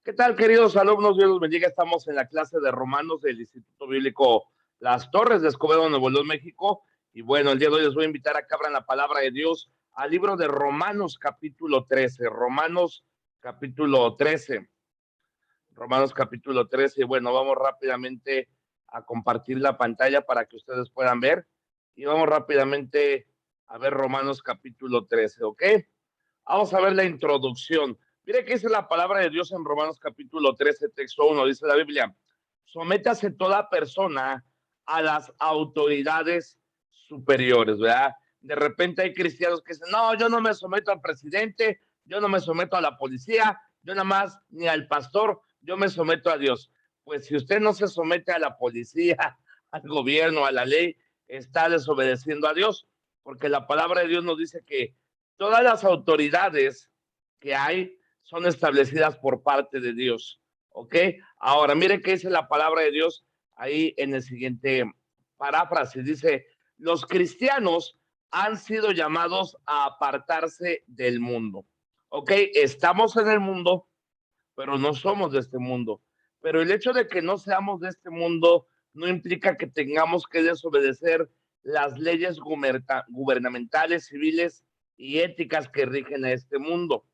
¿Qué tal, queridos alumnos? Dios los bendiga. Estamos en la clase de Romanos del Instituto Bíblico Las Torres de Escobedo, Nuevo León, México. Y bueno, el día de hoy les voy a invitar a que abran la palabra de Dios al libro de Romanos capítulo 13. Romanos capítulo 13. Romanos capítulo 13. Y bueno, vamos rápidamente a compartir la pantalla para que ustedes puedan ver. Y vamos rápidamente a ver Romanos capítulo 13, ¿ok? Vamos a ver la introducción. Mire qué dice la palabra de Dios en Romanos capítulo 13, texto 1. Dice la Biblia: sométase toda persona a las autoridades superiores, ¿verdad? De repente hay cristianos que dicen, no, yo no me someto al presidente, yo no me someto a la policía, yo nada más ni al pastor, yo me someto a Dios. Pues si usted no se somete a la policía, al gobierno, a la ley, está desobedeciendo a Dios, porque la palabra de Dios nos dice que todas las autoridades que hay son establecidas por parte de Dios. ¿Ok? Ahora, mire qué dice la palabra de Dios ahí en el siguiente paráfrasis. Dice, los cristianos han sido llamados a apartarse del mundo. ¿Ok? Estamos en el mundo, pero no somos de este mundo. Pero el hecho de que no seamos de este mundo no implica que tengamos que desobedecer las leyes gubernamentales, civiles y éticas que rigen a este mundo.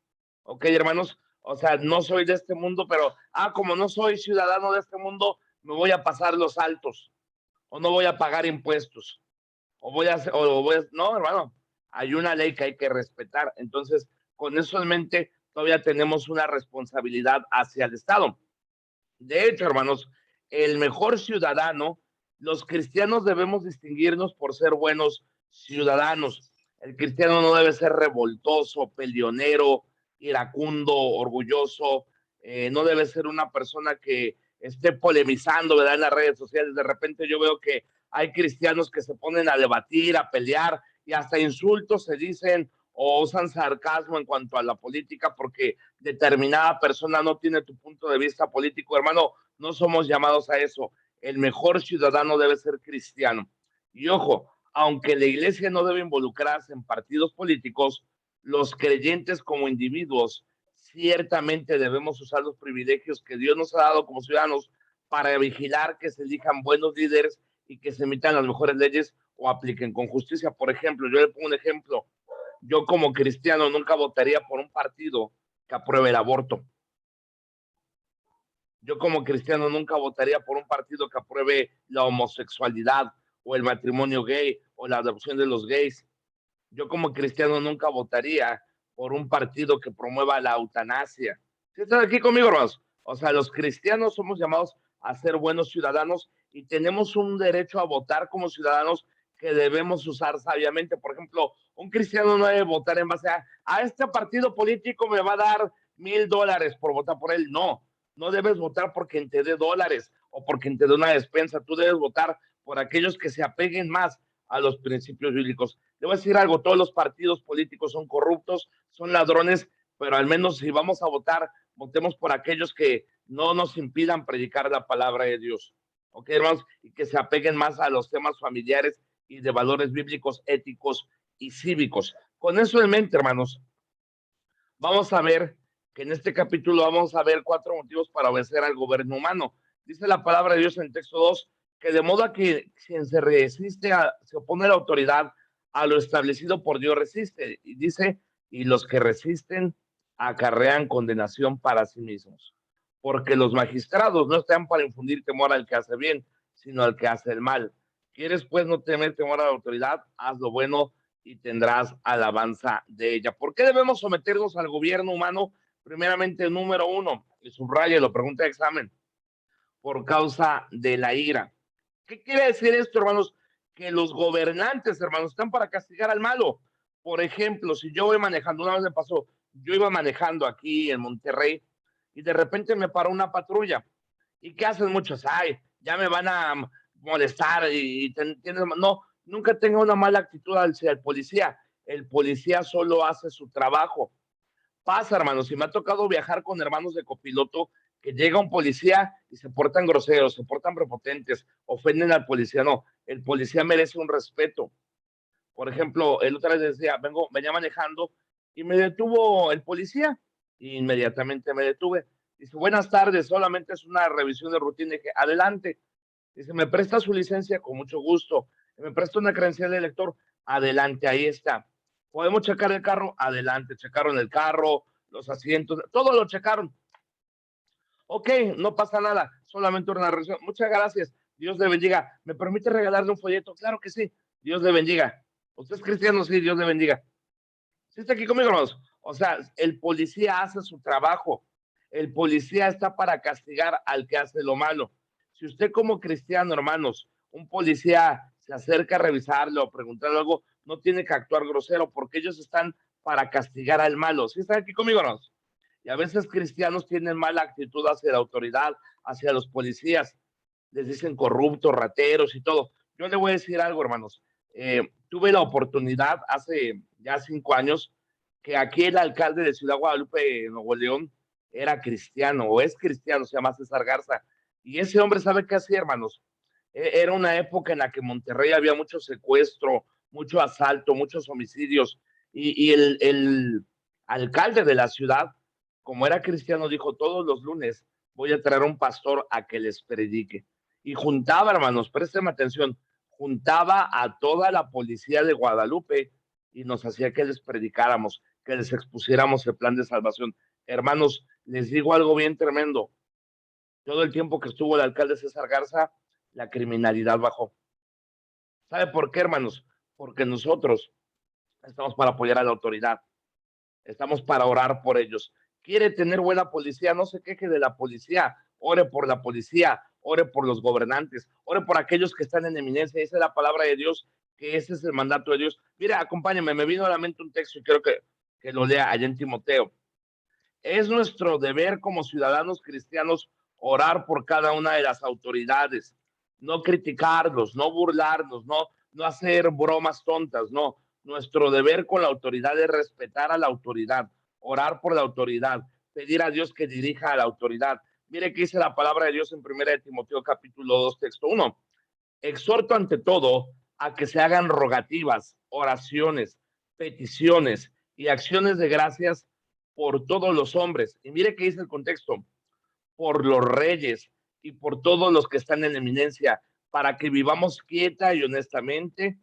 ¿Ok, hermanos? O sea, no soy de este mundo, pero, como no soy ciudadano de este mundo, me voy a pasar los altos, o no voy a pagar impuestos, no, hermano, hay una ley que hay que respetar. Entonces, con eso en mente, todavía tenemos una responsabilidad hacia el Estado. De hecho, hermanos, el mejor ciudadano, los cristianos debemos distinguirnos por ser buenos ciudadanos. El cristiano no debe ser revoltoso, peleonero, iracundo, orgulloso, no debe ser una persona que esté polemizando, ¿verdad? En las redes sociales. De repente yo veo que hay cristianos que se ponen a debatir, a pelear y hasta insultos se dicen o usan sarcasmo en cuanto a la política porque determinada persona no tiene tu punto de vista político. Hermano, no somos llamados a eso. El mejor ciudadano debe ser cristiano. Y ojo, aunque la iglesia no debe involucrarse en partidos políticos, los creyentes como individuos ciertamente debemos usar los privilegios que Dios nos ha dado como ciudadanos para vigilar que se elijan buenos líderes y que se emitan las mejores leyes o apliquen con justicia. Por ejemplo, yo le pongo un ejemplo. Yo como cristiano nunca votaría por un partido que apruebe el aborto. Yo como cristiano nunca votaría por un partido que apruebe la homosexualidad o el matrimonio gay o la adopción de los gays. Yo como cristiano nunca votaría por un partido que promueva la eutanasia. ¿Sí están aquí conmigo, hermanos? O sea, los cristianos somos llamados a ser buenos ciudadanos y tenemos un derecho a votar como ciudadanos que debemos usar sabiamente. Por ejemplo, un cristiano no debe votar en base a este partido político me va a dar $1,000 por votar por él. No, no debes votar por quien te dé dólares o por quien te dé una despensa. Tú debes votar por aquellos que se apeguen más a los principios bíblicos. Le voy a decir algo, todos los partidos políticos son corruptos, son ladrones, pero al menos si vamos a votar, votemos por aquellos que no nos impidan predicar la palabra de Dios. ¿Ok, hermanos? Y que se apeguen más a los temas familiares y de valores bíblicos, éticos y cívicos. Con eso en mente, hermanos, vamos a ver que en este capítulo vamos a ver 4 motivos para obedecer al gobierno humano. Dice la palabra de Dios en el texto 2, que de modo que quien se resiste, se opone a la autoridad, a lo establecido por Dios resiste. Y dice, y los que resisten acarrean condenación para sí mismos. Porque los magistrados no están para infundir temor al que hace bien, sino al que hace el mal. ¿Quieres pues no tener temor a la autoridad? Haz lo bueno y tendrás alabanza de ella. ¿Por qué debemos someternos al gobierno humano? Primeramente, número 1, y subraye, lo pregunta de examen, por causa de la ira. ¿Qué quiere decir esto, hermanos? Que los gobernantes, hermanos, están para castigar al malo. Por ejemplo, si yo voy manejando, una vez me pasó, yo iba manejando aquí en Monterrey y de repente me paró una patrulla. ¿Y qué hacen muchos? Ay, ya me van a molestar no, nunca tenga una mala actitud hacia el policía. El policía solo hace su trabajo. Pasa, hermanos, y me ha tocado viajar con hermanos de copiloto que llega un policía y se portan groseros, se portan prepotentes, ofenden al policía. No, el policía merece un respeto. Por ejemplo, el otra vez decía, venía manejando y me detuvo el policía. Inmediatamente me detuve. Dice, buenas tardes, solamente es una revisión de rutina. Dije, adelante. Dice, ¿me presta su licencia? Con mucho gusto. ¿Me presta una credencial de lector? Adelante, ahí está. ¿Podemos checar el carro? Adelante, checaron el carro, los asientos, todo lo checaron. Ok, no pasa nada, solamente una revisión. Muchas gracias, Dios le bendiga. ¿Me permite regalarle un folleto? Claro que sí, Dios le bendiga. ¿Usted es cristiano? Sí, Dios le bendiga. ¿Sí está aquí conmigo, hermanos? O sea, el policía hace su trabajo. El policía está para castigar al que hace lo malo. Si usted como cristiano, hermanos, un policía se acerca a revisarlo o preguntarle algo, no tiene que actuar grosero porque ellos están para castigar al malo. ¿Sí están aquí conmigo, hermanos? Y a veces cristianos tienen mala actitud hacia la autoridad, hacia los policías. Les dicen corruptos, rateros y todo. Yo le voy a decir algo, hermanos. Tuve la oportunidad hace ya 5 años que aquí el alcalde de Ciudad Guadalupe, Nuevo León, era cristiano o es cristiano, se llama César Garza. Y ese hombre sabe qué hacía, hermanos. Era una época en la que en Monterrey había mucho secuestro, mucho asalto, muchos homicidios. Y el alcalde de la ciudad, como era cristiano, dijo, todos los lunes voy a traer un pastor a que les predique. Y juntaba, hermanos, présteme atención, juntaba a toda la policía de Guadalupe y nos hacía que les predicáramos, que les expusiéramos el plan de salvación. Hermanos, les digo algo bien tremendo. Todo el tiempo que estuvo el alcalde César Garza, la criminalidad bajó. ¿Sabe por qué, hermanos? Porque nosotros estamos para apoyar a la autoridad, estamos para orar por ellos. ¿Quiere tener buena policía? No se queje de la policía, ore por la policía, ore por los gobernantes, ore por aquellos que están en eminencia. Esa es la palabra de Dios, que ese es el mandato de Dios. Mira, acompáñame, me vino a la mente un texto y quiero que lo lea allá en Timoteo. Es nuestro deber como ciudadanos cristianos orar por cada una de las autoridades, no criticarlos, no burlarnos, no hacer bromas tontas, no. Nuestro deber con la autoridad es respetar a la autoridad, orar por la autoridad, pedir a Dios que dirija a la autoridad. Mire que dice la palabra de Dios en 1 de Timoteo capítulo 2, texto 1. Exhorto ante todo a que se hagan rogativas, oraciones, peticiones y acciones de gracias por todos los hombres. Y mire qué dice el contexto, por los reyes y por todos los que están en eminencia, para que vivamos quieta y honestamente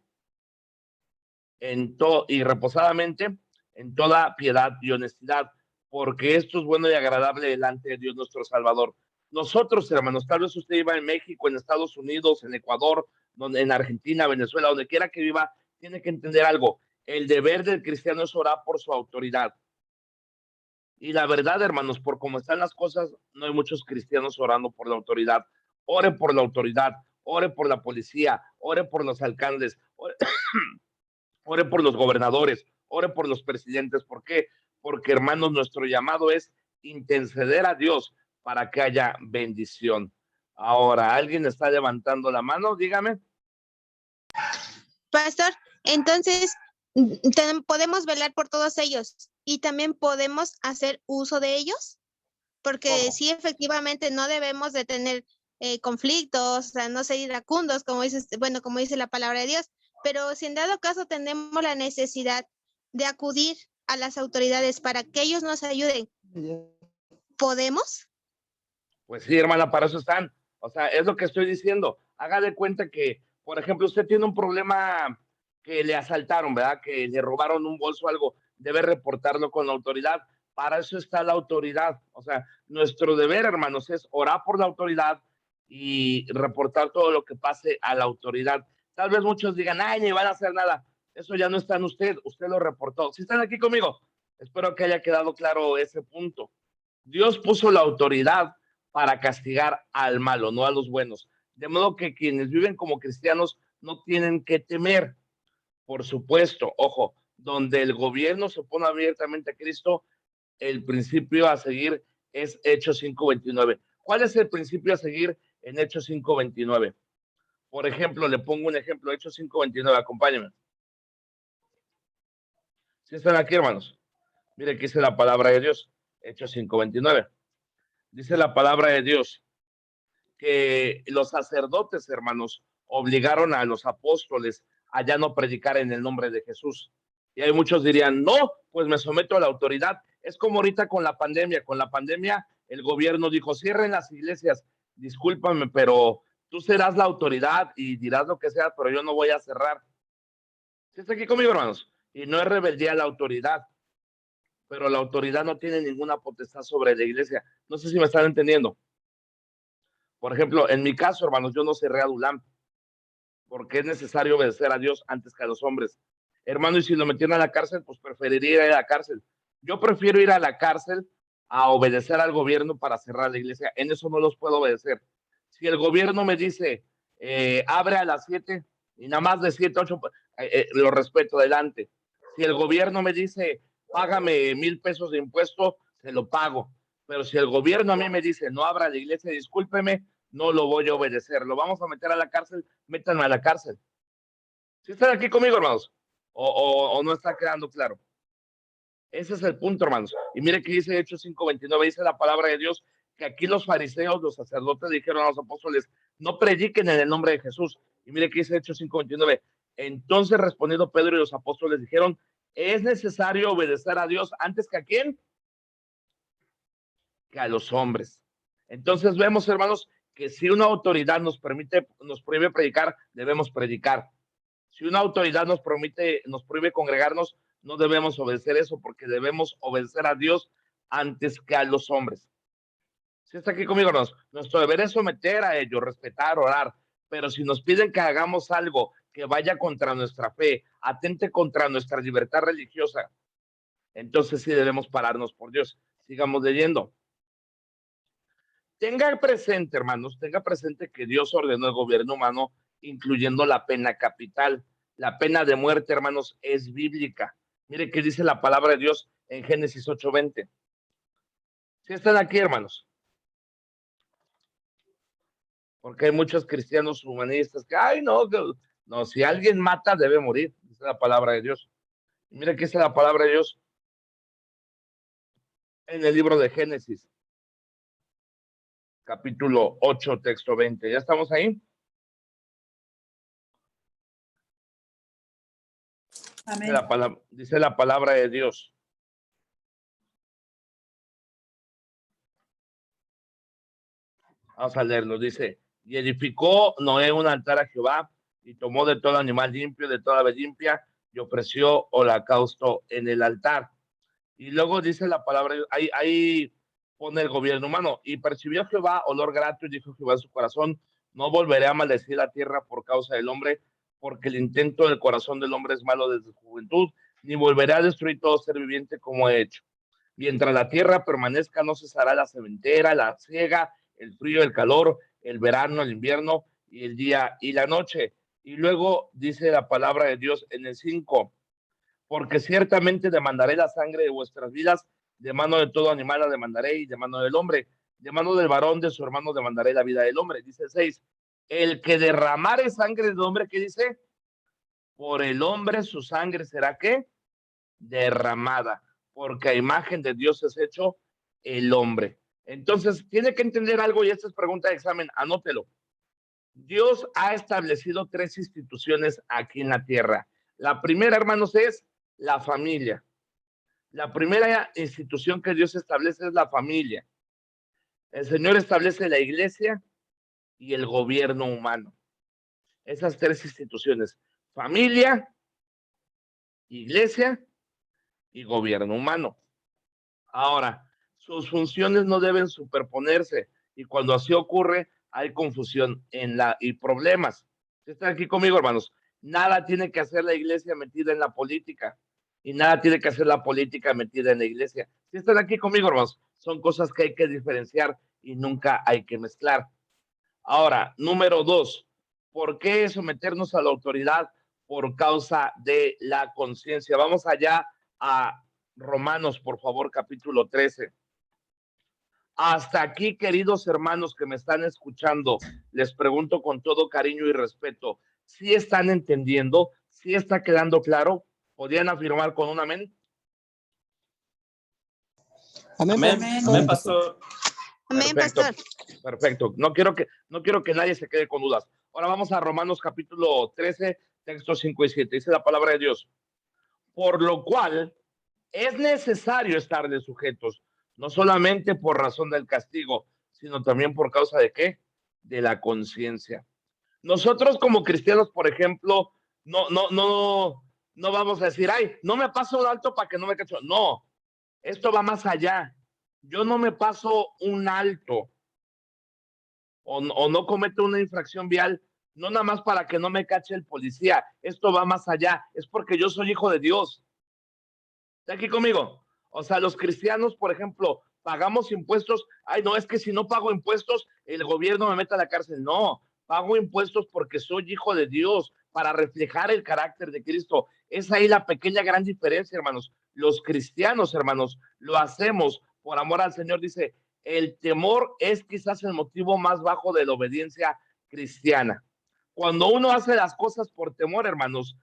y reposadamente en toda piedad y honestidad, porque esto es bueno y agradable delante de Dios nuestro Salvador. Nosotros, hermanos, tal vez usted viva en México, en Estados Unidos, en Ecuador, en Argentina, Venezuela, donde quiera que viva, tiene que entender algo. El deber del cristiano es orar por su autoridad. Y la verdad, hermanos, por cómo están las cosas, no hay muchos cristianos orando por la autoridad. Ore por la autoridad, ore por la policía, ore por los alcaldes, ore por los gobernadores, ore por los presidentes. ¿Por qué? Porque, hermanos, nuestro llamado es interceder a Dios para que haya bendición. Ahora, ¿alguien está levantando la mano? Dígame. Pastor, entonces podemos velar por todos ellos y también podemos hacer uso de ellos, porque ¿Cómo? sí, efectivamente, no debemos de tener conflictos, o sea, no ser iracundos, como dices, bueno, como dice la palabra de Dios, pero si en dado caso tenemos la necesidad de acudir a las autoridades para que ellos nos ayuden, ¿podemos? Pues sí, hermana, para eso están. O sea, es lo que estoy diciendo. Haga de cuenta que, por ejemplo, usted tiene un problema que le asaltaron, ¿verdad? Que le robaron un bolso o algo, debe reportarlo con la autoridad. Para eso está la autoridad. O sea, nuestro deber, hermanos, es orar por la autoridad y reportar todo lo que pase a la autoridad. Tal vez muchos digan, ay, ni van a hacer nada. Eso ya no está en usted, usted lo reportó. ¿Sí están aquí conmigo? Espero que haya quedado claro ese punto. Dios puso la autoridad para castigar al malo, no a los buenos. De modo que quienes viven como cristianos no tienen que temer. Por supuesto, ojo, donde el gobierno se opone abiertamente a Cristo, el principio a seguir es Hechos 5:29. ¿Cuál es el principio a seguir en Hechos 5:29? Por ejemplo, le pongo un ejemplo, Hechos 5:29, acompáñenme. ¿Sí están aquí, hermanos? Mire que dice la palabra de Dios, Hechos 5:29. Dice la palabra de Dios que los sacerdotes, hermanos, obligaron a los apóstoles a ya no predicar en el nombre de Jesús. Y hay muchos dirían, no, pues me someto a la autoridad. Es como ahorita con la pandemia. Con la pandemia el gobierno dijo, cierren las iglesias, discúlpame, pero tú serás la autoridad y dirás lo que sea, pero yo no voy a cerrar. ¿Sí está aquí conmigo, hermanos? Y no es rebeldía a la autoridad, pero la autoridad no tiene ninguna potestad sobre la iglesia. No sé si me están entendiendo. Por ejemplo, en mi caso, hermanos, yo no cerré a Dulam, porque es necesario obedecer a Dios antes que a los hombres. Hermano, y si lo metieron a la cárcel, pues preferiría ir a la cárcel. Yo prefiero ir a la cárcel a obedecer al gobierno para cerrar la iglesia. En eso no los puedo obedecer. Si el gobierno me dice, abre a las 7 y nada más de 7, 8, lo respeto, adelante. Si el gobierno me dice, págame 1,000 pesos de impuesto, se lo pago. Pero si el gobierno a mí me dice, no abra la iglesia, discúlpeme, no lo voy a obedecer. Lo vamos a meter a la cárcel, métanme a la cárcel. ¿Sí están aquí conmigo, hermanos? ¿O no está quedando claro? Ese es el punto, hermanos. Y mire que dice Hechos 5:29, dice la palabra de Dios, que aquí los fariseos, los sacerdotes dijeron a los apóstoles, no prediquen en el nombre de Jesús. Y mire que dice Hechos 5:29, entonces respondiendo Pedro y los apóstoles dijeron, es necesario obedecer a Dios antes que a quién, que a los hombres. Entonces vemos, hermanos, que si una autoridad nos prohíbe predicar, debemos predicar. Si una autoridad nos prohíbe congregarnos, no debemos obedecer eso, porque debemos obedecer a Dios antes que a los hombres. Si está aquí conmigo, nuestro deber es someter a ellos, respetar, orar, pero si nos piden que hagamos algo que vaya contra nuestra fe, atente contra nuestra libertad religiosa, entonces sí debemos pararnos por Dios. Sigamos leyendo. Tenga presente, hermanos, tenga presente que Dios ordenó el gobierno humano, incluyendo la pena capital. La pena de muerte, hermanos, es bíblica. Mire qué dice la palabra de Dios en Génesis 8:20. ¿Sí están aquí, hermanos? Porque hay muchos cristianos humanistas que, ay, no, no, si alguien mata, debe morir, dice la palabra de Dios. Y mire qué dice la palabra de Dios en el libro de Génesis, capítulo 8, texto 20. ¿Ya estamos ahí? Amén. Dice la palabra de Dios. Vamos a leerlo. Dice, y edificó Noé un altar a Jehová y tomó de todo animal limpio, de toda ave limpia y ofreció holocausto en el altar. Y luego dice la palabra, ahí pone el gobierno humano. Y percibió Jehová olor grato y dijo Jehová en su corazón, no volveré a maldecir la tierra por causa del hombre, porque el intento del corazón del hombre es malo desde su juventud, ni volveré a destruir todo ser viviente como he hecho. Mientras la tierra permanezca, no cesará la sementera, la siega, el frío, el calor, el verano, el invierno, y el día y la noche. Y luego dice la palabra de Dios en el 5, porque ciertamente demandaré la sangre de vuestras vidas, de mano de todo animal la demandaré, y de mano del hombre, de mano del varón de su hermano demandaré la vida del hombre. Dice el 6, el que derramare sangre del hombre, ¿qué dice? Por el hombre su sangre será, ¿qué? Derramada, porque a imagen de Dios es hecho el hombre. Entonces, tiene que entender algo, y esta es pregunta de examen, anótelo. Dios ha establecido 3 instituciones aquí en la tierra. La primera, hermanos, es la familia. La primera institución que Dios establece es la familia. El Señor establece la iglesia y el gobierno humano. Esas 3 instituciones, familia, iglesia y gobierno humano. Ahora, sus funciones no deben superponerse, y cuando así ocurre, hay confusión y problemas. ¿Están aquí conmigo, hermanos? Nada tiene que hacer la iglesia metida en la política, y nada tiene que hacer la política metida en la iglesia. ¿Sí están aquí conmigo, hermanos? Son cosas que hay que diferenciar y nunca hay que mezclar. Ahora, número 2, ¿por qué someternos a la autoridad? Por causa de la conciencia. Vamos allá a Romanos, por favor, capítulo 13. Hasta aquí, queridos hermanos que me están escuchando, les pregunto con todo cariño y respeto, ¿sí están entendiendo? ¿Sí está quedando claro? ¿Podrían afirmar con un amén? Amén, Amén. amén, pastor. Amén, Perfecto, pastor. perfecto. No quiero que nadie se quede con dudas. Ahora vamos a Romanos capítulo 13, textos 5 y 7. Dice la palabra de Dios. Por lo cual es necesario estarles sujetos, no solamente por razón del castigo, sino también por causa de ¿qué? De la conciencia. Nosotros como cristianos, por ejemplo, no vamos a decir, ay, no me paso un alto para que no me cacho. No, esto va más allá. Yo no me paso un alto o no cometo una infracción vial, no nada más para que no me cache el policía. Esto va más allá. Es porque yo soy hijo de Dios. ¿Está aquí conmigo? O sea, los cristianos, por ejemplo, pagamos impuestos. Ay, no, es que si no pago impuestos, el gobierno me mete a la cárcel. No, pago impuestos porque soy hijo de Dios, para reflejar el carácter de Cristo. Es ahí la pequeña gran diferencia, hermanos. Los cristianos, hermanos, lo hacemos por amor al Señor. Dice, el temor es quizás el motivo más bajo de la obediencia cristiana. Cuando uno hace las cosas por temor, hermanos,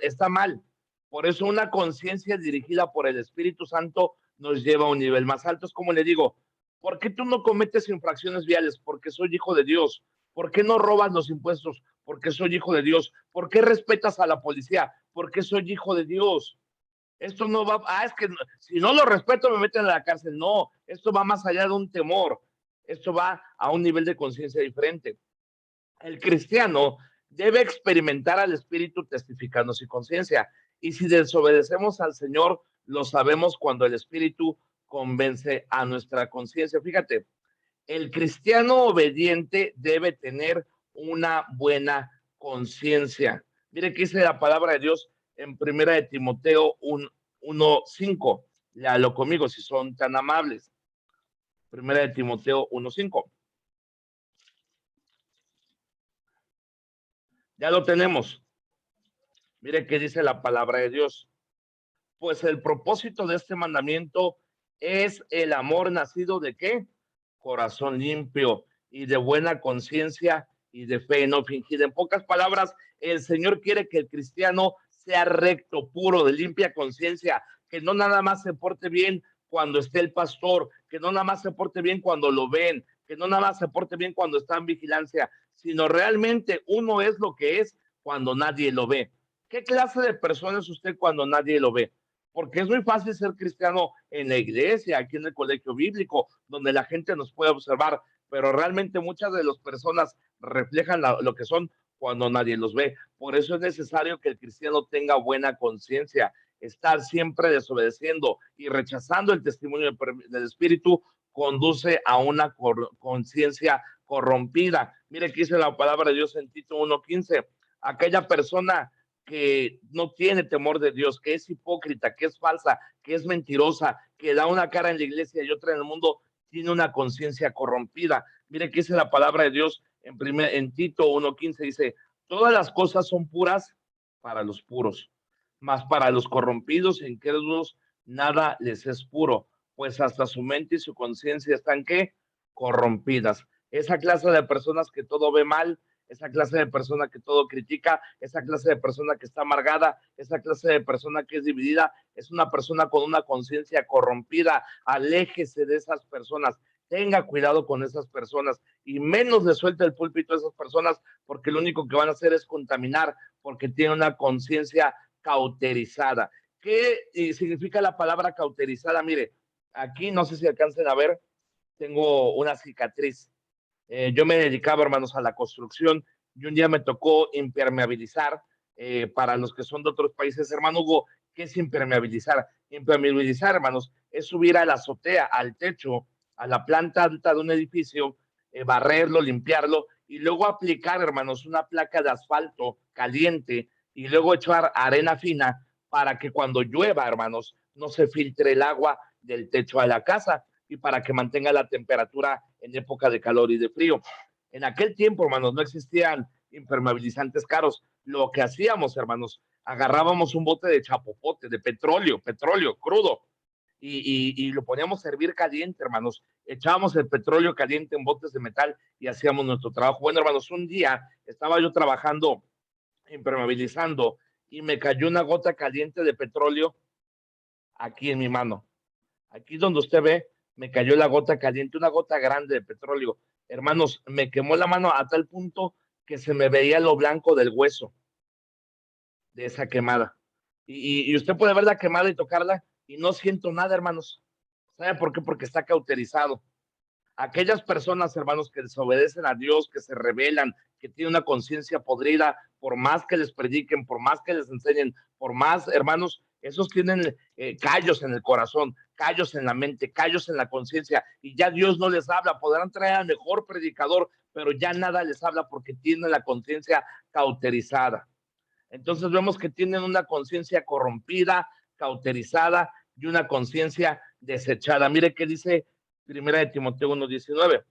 está mal. Por eso una conciencia dirigida por el Espíritu Santo nos lleva a un nivel más alto. Es como le digo, ¿por qué tú no cometes infracciones viales? Porque soy hijo de Dios. ¿Por qué no robas los impuestos? Porque soy hijo de Dios. ¿Por qué respetas a la policía? Porque soy hijo de Dios. Esto no va, es que si no lo respeto me meten a la cárcel. No, esto va más allá de un temor. Esto va a un nivel de conciencia diferente. El cristiano debe experimentar al Espíritu testificando su conciencia. Y si desobedecemos al Señor, lo sabemos cuando el Espíritu convence a nuestra conciencia. Fíjate, el cristiano obediente debe tener una buena conciencia. Mire que dice la palabra de Dios en Primera de Timoteo 1:5. Léalo conmigo si son tan amables. Primera de Timoteo 1:5. Ya lo tenemos. Mire qué dice la palabra de Dios. Pues el propósito de este mandamiento es el amor nacido de ¿qué? Corazón limpio y de buena conciencia y de fe no fingida. En pocas palabras, el Señor quiere que el cristiano sea recto, puro, de limpia conciencia, que no nada más se porte bien cuando esté el pastor, que no nada más se porte bien cuando lo ven, que no nada más se porte bien cuando está en vigilancia, sino realmente uno es lo que es cuando nadie lo ve. ¿Qué clase de persona es usted cuando nadie lo ve? Porque es muy fácil ser cristiano en la iglesia, aquí en el colegio bíblico, donde la gente nos puede observar, pero realmente muchas de las personas reflejan lo que son cuando nadie los ve. Por eso es necesario que el cristiano tenga buena conciencia. Estar siempre desobedeciendo y rechazando el testimonio del Espíritu conduce a una conciencia corrompida. Mire que dice la palabra de Dios en Tito 1:15. Aquella persona que no tiene temor de Dios, que es hipócrita, que es falsa, que es mentirosa, que da una cara en la iglesia y otra en el mundo, tiene una conciencia corrompida. Mire que dice la palabra de Dios en Tito 1:15, dice, todas las cosas son puras para los puros, mas para los corrompidos e incrédulos nada les es puro, pues hasta su mente y su conciencia están ¿qué? Corrompidas. Esa clase de personas que todo ve mal, esa clase de persona que todo critica, esa clase de persona que está amargada, esa clase de persona que es dividida, es una persona con una conciencia corrompida. Aléjese de esas personas, tenga cuidado con esas personas y menos le suelte el púlpito a esas personas porque lo único que van a hacer es contaminar porque tiene una conciencia cauterizada. ¿Qué significa la palabra cauterizada? Mire, aquí no sé si alcancen a ver, tengo una cicatriz. Yo me dedicaba, hermanos, a la construcción y un día me tocó impermeabilizar. Para los que son de otros países, hermano Hugo, ¿qué es impermeabilizar? Impermeabilizar, hermanos, es subir a la azotea, al techo, a la planta alta de un edificio, barrerlo, limpiarlo y luego aplicar, hermanos, una placa de asfalto caliente y luego echar arena fina para que cuando llueva, hermanos, no se filtre el agua del techo a la casa y para que mantenga la temperatura en época de calor y de frío. En aquel tiempo, hermanos, no existían impermeabilizantes caros. Lo que hacíamos, hermanos, agarrábamos un bote de chapopote, de petróleo crudo, y lo poníamos a hervir caliente, hermanos. Echábamos el petróleo caliente en botes de metal y hacíamos nuestro trabajo. Bueno, hermanos, un día estaba yo trabajando, impermeabilizando, y me cayó una gota caliente de petróleo aquí en mi mano. Aquí donde usted ve, me cayó la gota caliente, una gota grande de petróleo. Hermanos, me quemó la mano a tal punto que se me veía lo blanco del hueso de esa quemada. Y usted puede ver la quemada y tocarla y no siento nada, hermanos. ¿Sabe por qué? Porque está cauterizado. Aquellas personas, hermanos, que desobedecen a Dios, que se rebelan, que tienen una conciencia podrida, por más que les prediquen, por más que les enseñen, por más, hermanos, esos tienen callos en el corazón, callos en la mente, callos en la conciencia, y ya Dios no les habla. Podrán traer al mejor predicador, pero ya nada les habla porque tienen la conciencia cauterizada. Entonces vemos que tienen una conciencia corrompida, cauterizada y una conciencia desechada. Mire qué dice Primera de Timoteo 1:19.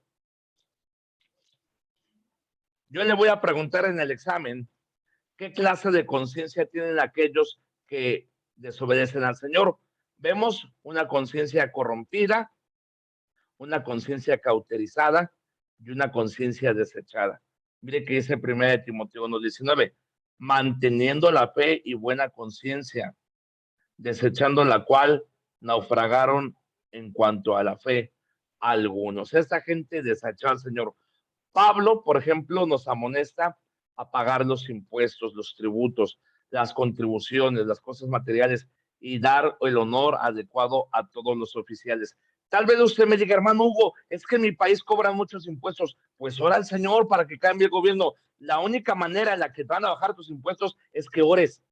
Yo le voy a preguntar en el examen, ¿qué clase de conciencia tienen aquellos que desobedecen al Señor? Vemos una conciencia corrompida, una conciencia cauterizada y una conciencia desechada. Mire que dice Primera de Timoteo 1:19, manteniendo la fe y buena conciencia, desechando la cual naufragaron en cuanto a la fe algunos. Esta gente desechó al Señor. Pablo, por ejemplo, nos amonesta a pagar los impuestos, los tributos, las contribuciones, las cosas materiales y dar el honor adecuado a todos los oficiales. Tal vez usted me diga, hermano Hugo, es que en mi país cobran muchos impuestos. Pues ora al Señor para que cambie el gobierno. La única manera en la que van a bajar tus impuestos es que ores.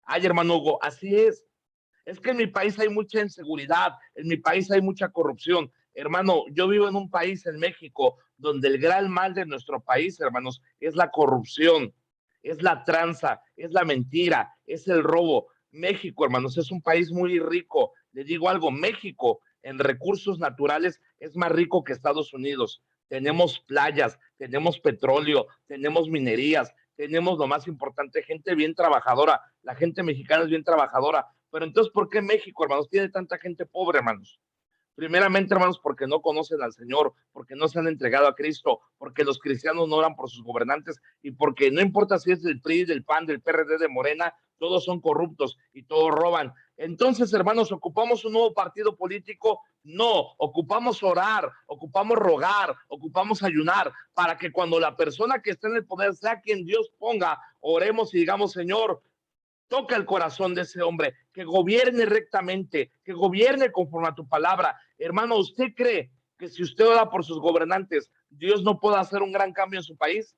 Ay, hermano Hugo, así es que en mi país hay mucha inseguridad, en mi país hay mucha corrupción. Hermano, yo vivo en un país, en México, donde el gran mal de nuestro país, hermanos, es la corrupción, es la tranza, es la mentira, es el robo. México, hermanos, es un país muy rico. Le digo algo, México en recursos naturales es más rico que Estados Unidos. Tenemos playas, tenemos petróleo, tenemos minerías, tenemos lo más importante, gente bien trabajadora. La gente mexicana es bien trabajadora. Pero entonces, ¿por qué México, hermanos, tiene tanta gente pobre, hermanos? Primeramente, hermanos, porque no conocen al Señor, porque no se han entregado a Cristo, porque los cristianos no oran por sus gobernantes y porque no importa si es del PRI, del PAN, del PRD, de Morena, todos son corruptos y todos roban. Entonces, hermanos, ¿ocupamos un nuevo partido político? No, ocupamos orar, ocupamos rogar, ocupamos ayunar para que cuando la persona que esté en el poder, sea quien Dios ponga, oremos y digamos, Señor, toca el corazón de ese hombre, que gobierne rectamente, que gobierne conforme a tu palabra. Hermano, ¿usted cree que si usted ora por sus gobernantes, Dios no puede hacer un gran cambio en su país?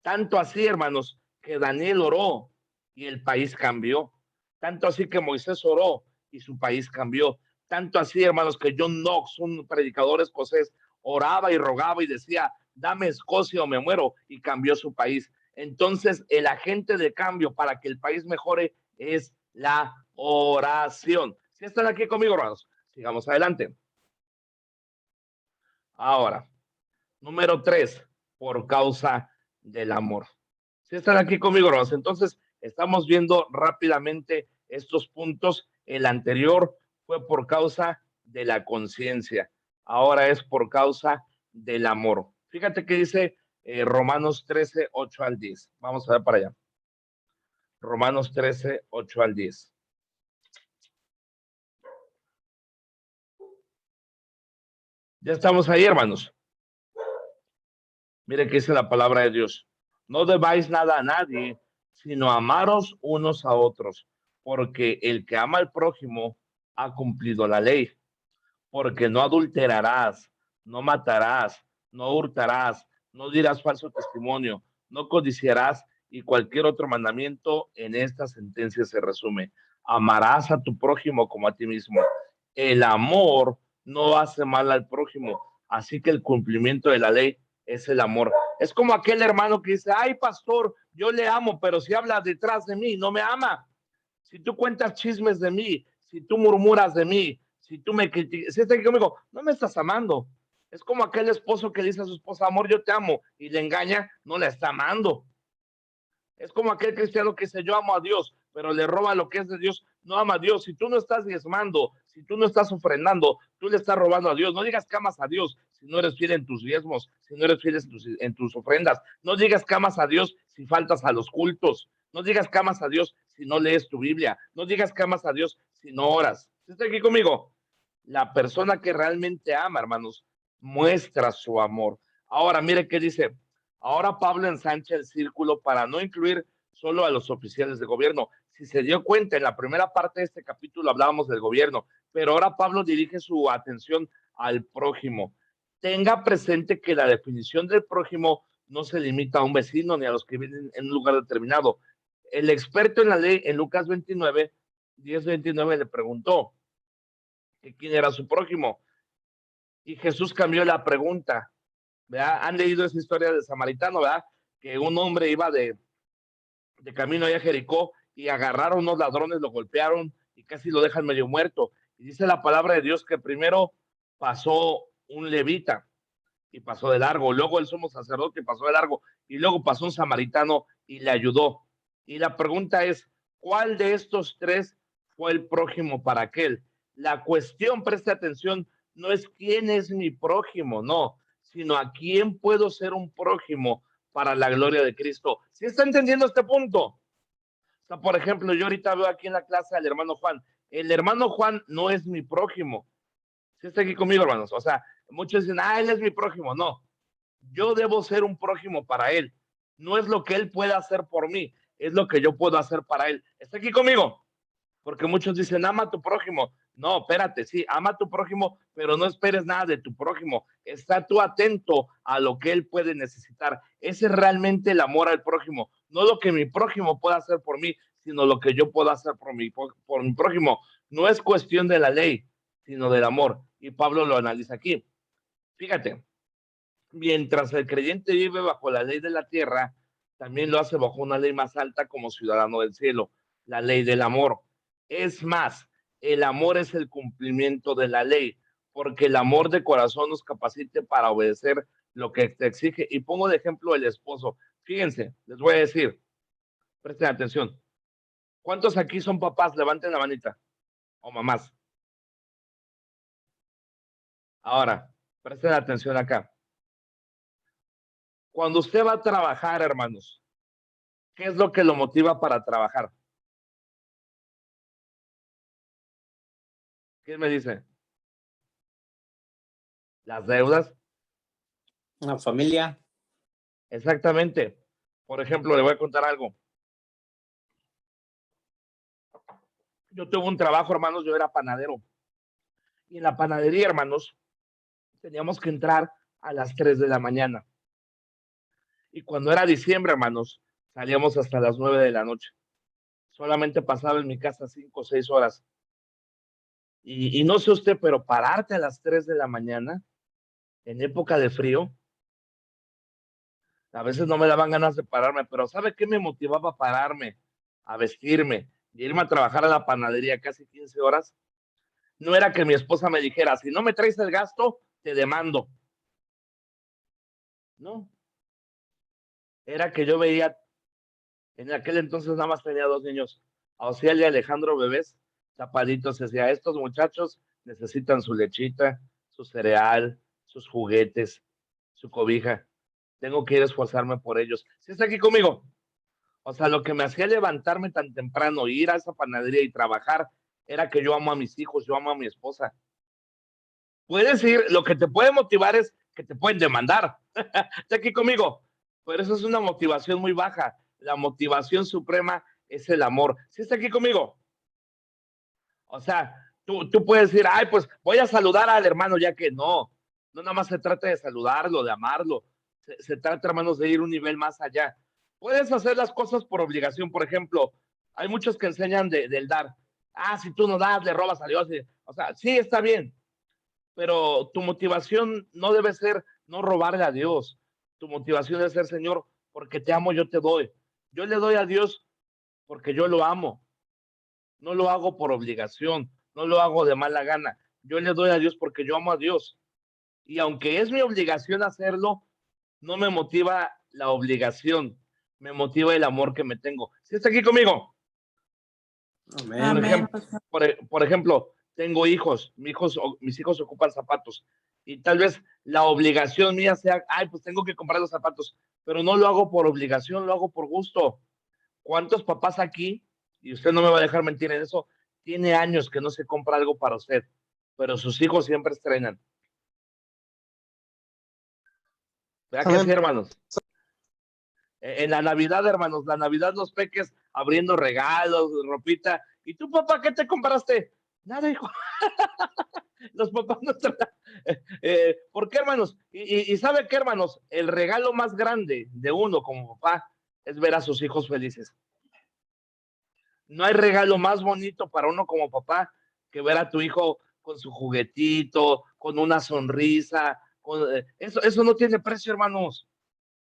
Tanto así, hermanos, que Daniel oró y el país cambió. Tanto así que Moisés oró y su país cambió. Tanto así, hermanos, que John Knox, un predicador escocés, oraba y rogaba y decía, dame Escocia o me muero, y cambió su país. Entonces, el agente de cambio para que el país mejore es la oración. ¿Sí están aquí conmigo, hermanos? Sigamos adelante. Ahora, número 3, por causa del amor. ¿Sí están aquí conmigo, hermanos? Entonces, estamos viendo rápidamente estos puntos. El anterior fue por causa de la conciencia. Ahora es por causa del amor. Fíjate que dice Romanos 13, 8 al 10. Vamos a ver para allá. Romanos 13, 8 al 10. Ya estamos ahí, hermanos. Mire que dice la palabra de Dios. No debáis nada a nadie, sino amaros unos a otros, porque el que ama al prójimo ha cumplido la ley. Porque no adulterarás, no matarás, no hurtarás, no dirás falso testimonio, no codiciarás, y cualquier otro mandamiento en esta sentencia se resume. Amarás a tu prójimo como a ti mismo. El amor no hace mal al prójimo, así que el cumplimiento de la ley es el amor. Es como aquel hermano que dice, ay pastor, yo le amo, pero si habla detrás de mí, no me ama. Si tú cuentas chismes de mí, si tú murmuras de mí, si tú me criticas, si estás aquí conmigo, no me estás amando. Es como aquel esposo que dice a su esposa, amor, yo te amo, y le engaña, no la está amando. Es como aquel cristiano que dice, yo amo a Dios, pero le roba lo que es de Dios, no ama a Dios. Si tú no estás diezmando, si tú no estás ofrendando, tú le estás robando a Dios. No digas que amas a Dios si no eres fiel en tus diezmos, si no eres fiel en tus ofrendas. No digas que amas a Dios si faltas a los cultos. No digas que amas a Dios si no lees tu Biblia. No digas que amas a Dios si no oras. ¿Está aquí conmigo? La persona que realmente ama, hermanos, muestra su amor. Ahora, mire qué dice. Ahora Pablo ensancha el círculo para no incluir solo a los oficiales de gobierno, Si se dio cuenta, en la primera parte de este capítulo hablábamos del gobierno, pero ahora Pablo dirige su atención al prójimo. Tenga presente que la definición del prójimo no se limita a un vecino ni a los que viven en un lugar determinado. El experto en la ley, en Lucas 29, 10-29, le preguntó que quién era su prójimo. Y Jesús cambió la pregunta. ¿Verdad? Han leído esa historia del samaritano, ¿verdad? Que un hombre iba de camino allá a Jericó y agarraron unos ladrones, lo golpearon y casi lo dejan medio muerto. Y dice la palabra de Dios que primero pasó un levita y pasó de largo, luego el sumo sacerdote pasó de largo y luego pasó un samaritano y le ayudó. Y la pregunta es, ¿cuál de estos tres fue el prójimo para aquel? La cuestión, preste atención, no es quién es mi prójimo, no, sino a quién puedo ser un prójimo para la gloria de Cristo. ¿Sí está entendiendo este punto? O sea, por ejemplo, yo ahorita veo aquí en la clase al hermano Juan. El hermano Juan no es mi prójimo. ¿Sí está aquí conmigo, hermanos? O sea, muchos dicen, él es mi prójimo. No, yo debo ser un prójimo para él. No es lo que él puede hacer por mí, es lo que yo puedo hacer para él. ¿Está aquí conmigo? Porque muchos dicen, ama a tu prójimo. No, espérate, sí, ama a tu prójimo, pero no esperes nada de tu prójimo. Está tú atento a lo que él puede necesitar. Ese es realmente el amor al prójimo. No lo que mi prójimo pueda hacer por mí, sino lo que yo puedo hacer por mi prójimo. No es cuestión de la ley, sino del amor. Y Pablo lo analiza aquí. Fíjate, mientras el creyente vive bajo la ley de la tierra, también lo hace bajo una ley más alta como ciudadano del cielo, la ley del amor. Es más, el amor es el cumplimiento de la ley, porque el amor de corazón nos capacite para obedecer lo que te exige. Y pongo de ejemplo el esposo. Fíjense, les voy a decir, presten atención. ¿Cuántos aquí son papás? Levanten la manita. O mamás. Ahora, presten atención acá. Cuando usted va a trabajar, hermanos, ¿qué es lo que lo motiva para trabajar? ¿Quién me dice? Las deudas. La familia. Exactamente. Por ejemplo, le voy a contar algo. Yo tuve un trabajo, hermanos, yo era panadero. Y en la panadería, hermanos, teníamos que entrar a las 3 de la mañana. Y cuando era diciembre, hermanos, salíamos hasta las 9 de la noche. Solamente pasaba en mi casa 5 o 6 horas. Y no sé usted, pero pararte a las 3 de la mañana, en época de frío, a veces no me daban ganas de pararme, pero ¿sabe qué me motivaba a pararme, a vestirme y irme a trabajar a la panadería casi 15 horas? No era que mi esposa me dijera, si no me traes el gasto, te demando. No, era que yo veía, en aquel entonces nada más tenía 2 niños, a Ociel y Alejandro bebés, tapaditos, decía, estos muchachos necesitan su lechita, su cereal, sus juguetes, su cobija. Tengo que ir a esforzarme por ellos. ¿Sí está aquí conmigo? O sea, lo que me hacía levantarme tan temprano, ir a esa panadería y trabajar, era que yo amo a mis hijos, yo amo a mi esposa. Puedes ir, lo que te puede motivar es que te pueden demandar. Está aquí conmigo. Pero eso es una motivación muy baja. La motivación suprema es el amor. ¿Sí está aquí conmigo? O sea, tú puedes decir, ay, pues voy a saludar al hermano, ya que no. No nada más se trata de saludarlo, de amarlo. Se trata, hermanos, de ir un nivel más allá. Puedes hacer las cosas por obligación. Por ejemplo, hay muchos que enseñan del dar. Ah, si tú no das, le robas a Dios. O sea, sí, está bien, pero tu motivación no debe ser no robarle a Dios. Tu motivación debe ser, Señor, porque te amo, yo te doy. Yo le doy a Dios porque yo lo amo. No lo hago por obligación, no lo hago de mala gana. Yo le doy a Dios porque yo amo a Dios. Y aunque es mi obligación hacerlo, no me motiva la obligación, me motiva el amor que me tengo. ¿Sí está aquí conmigo? Amén. Por ejemplo, tengo hijos, mis hijos ocupan zapatos y tal vez la obligación mía sea, ay, pues tengo que comprar los zapatos, pero no lo hago por obligación, lo hago por gusto. ¿Cuántos papás aquí, y usted no me va a dejar mentir en eso, tiene años que no se compra algo para usted, pero sus hijos siempre estrenan? ¿Verdad que sí, hermanos? En la Navidad, hermanos, la Navidad los peques abriendo regalos, ropita. ¿Y tú, papá, qué te compraste? Nada, hijo. Los papás no tratan. ¿Por qué, hermanos? Y ¿sabe qué, hermanos? El regalo más grande de uno como papá es ver a sus hijos felices. No hay regalo más bonito para uno como papá que ver a tu hijo con su juguetito, con una sonrisa. Eso no tiene precio, hermanos.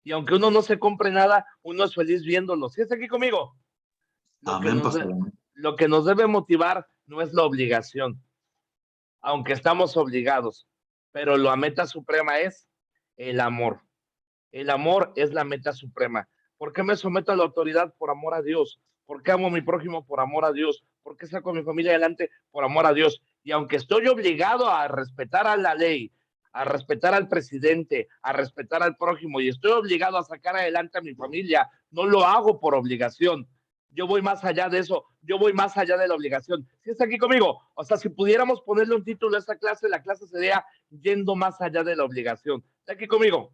Y aunque uno no se compre nada, uno es feliz viéndolo. ¿Sí está aquí conmigo? Lo que Amén, nos, pastor. lo que nos debe motivar no es la obligación, aunque estamos obligados, pero la meta suprema es el amor. El amor es la meta suprema. ¿Por qué me someto a la autoridad? Por amor a Dios. ¿Por qué amo a mi prójimo? Por amor a Dios. ¿Por qué saco a mi familia adelante? Por amor a Dios. Y aunque estoy obligado a respetar a la ley, a respetar al presidente, a respetar al prójimo, y estoy obligado a sacar adelante a mi familia, no lo hago por obligación. Yo voy más allá de eso, yo voy más allá de la obligación. ¿Sí está aquí conmigo? O sea, si pudiéramos ponerle un título a esta clase, la clase sería Yendo más allá de la obligación. ¿Está aquí conmigo?